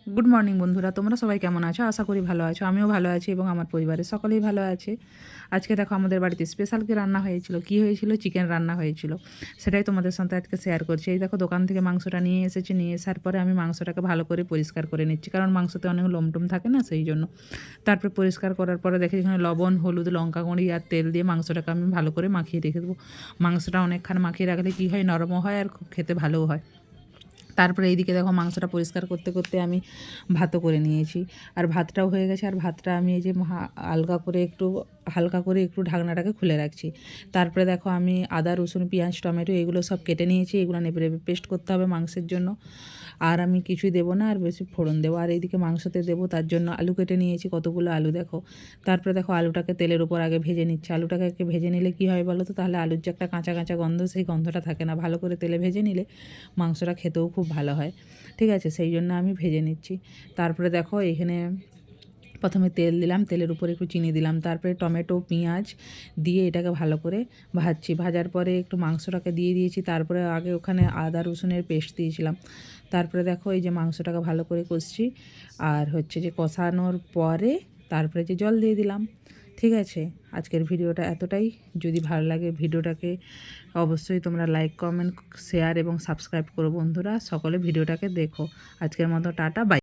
Good morning বন্ধুরা, তোমরা সবাই কেমন আছো? আশা করি ভালো আছো। আমিও ভালো আছি এবং আমার পরিবারের সকলেই ভালো আছে। আজকে দেখো আমাদের বাড়িতে স্পেশাল কি রান্না হয়েছিল, কি হয়েছিল, চিকেন রান্না হয়েছিল, সেটাই তোমাদের সাথে আজকে শেয়ার করছি। এই দেখো দোকান থেকে মাংসটা নিয়ে এসেছি, নিয়ে আসার পরে আমি মাংসটাকে ভালো করে পরিষ্কার করে নিচ্ছি, কারণ মাংসতে অনেক লোমটুম থাকে না, সেই জন্য। তারপরে পরিষ্কার করার পরে দেখি এখানে লবণ, হলুদ, লঙ্কা গুঁড়ি আর তেল দিয়ে মাংসটাকে আমি ভালো করে মাখিয়ে রেখে দেবো। মাংসটা অনেকক্ষণ মাখিয়ে রাখলে কী হয়, নরমও হয় আর খুব খেতে ভালোও হয়। তারপরে এইদিকে দেখো মাংসটা পরিষ্কার করতে করতে আমি ভাতও করে নিয়েছি, আর ভাতটাও হয়ে গেছে। আর ভাতটা আমি এই যে হালকা করে একটু ঢাকনাটাকে খুলে রাখছি। তারপরে দেখো আমি আদা, রসুন, পেঁয়াজ, টমেটো এগুলো সব কেটে নিয়েছি। এগুলো নেড়ে পেস্ট করতে হবে মাংসের জন্য। আর আমি কিছুই দেবো না, আর বেশি ফোড়ন দেবো। আর এইদিকে মাংসতে দেবো, তার জন্য আলু কেটে নিয়েছি, কতগুলো আলু দেখো। তারপরে দেখো আলুটাকে তেলের উপর আগে ভেজে নিচ্ছি। আলুটাকে ভেজে নিলে কী হয় বলো তো, তাহলে আলুর যে একটা কাঁচা কাঁচা গন্ধ, সেই গন্ধটা থাকে না। ভালো করে তেলে ভেজে নিলে মাংসটা খেতেও খুব ভালো হয়। ঠিক আছে, সেই জন্য আমি ভেজে নিচ্ছি। তারপরে দেখো এখানে প্রথমে তেল দিলাম, তেলের উপরে একটু চিনি দিলাম, তারপরে টমেটো, পেঁয়াজ দিয়ে এটাকে ভালো করে ভাজছি। ভাজার পরে একটু মাংসটাকে দিয়ে দিয়েছি। তারপরে আগে ওখানে আদা রসুনের পেস্ট দিয়েছিলাম। তারপরে দেখো এই যে মাংসটাকে ভালো করে কষছি, আর হচ্ছে যে কষানোর পরে তারপরে যে জল দিয়ে দিলাম। ঠিক আছে, আজকের ভিডিওটা এতটাই। যদি ভালো লাগে ভিডিওটাকে অবশ্যই তোমরা লাইক, কমেন্ট, শেয়ার এবং সাবস্ক্রাইব করো বন্ধুরা। সকলে ভিডিওটাকে দেখো। আজকের মতো টাটা, বাই।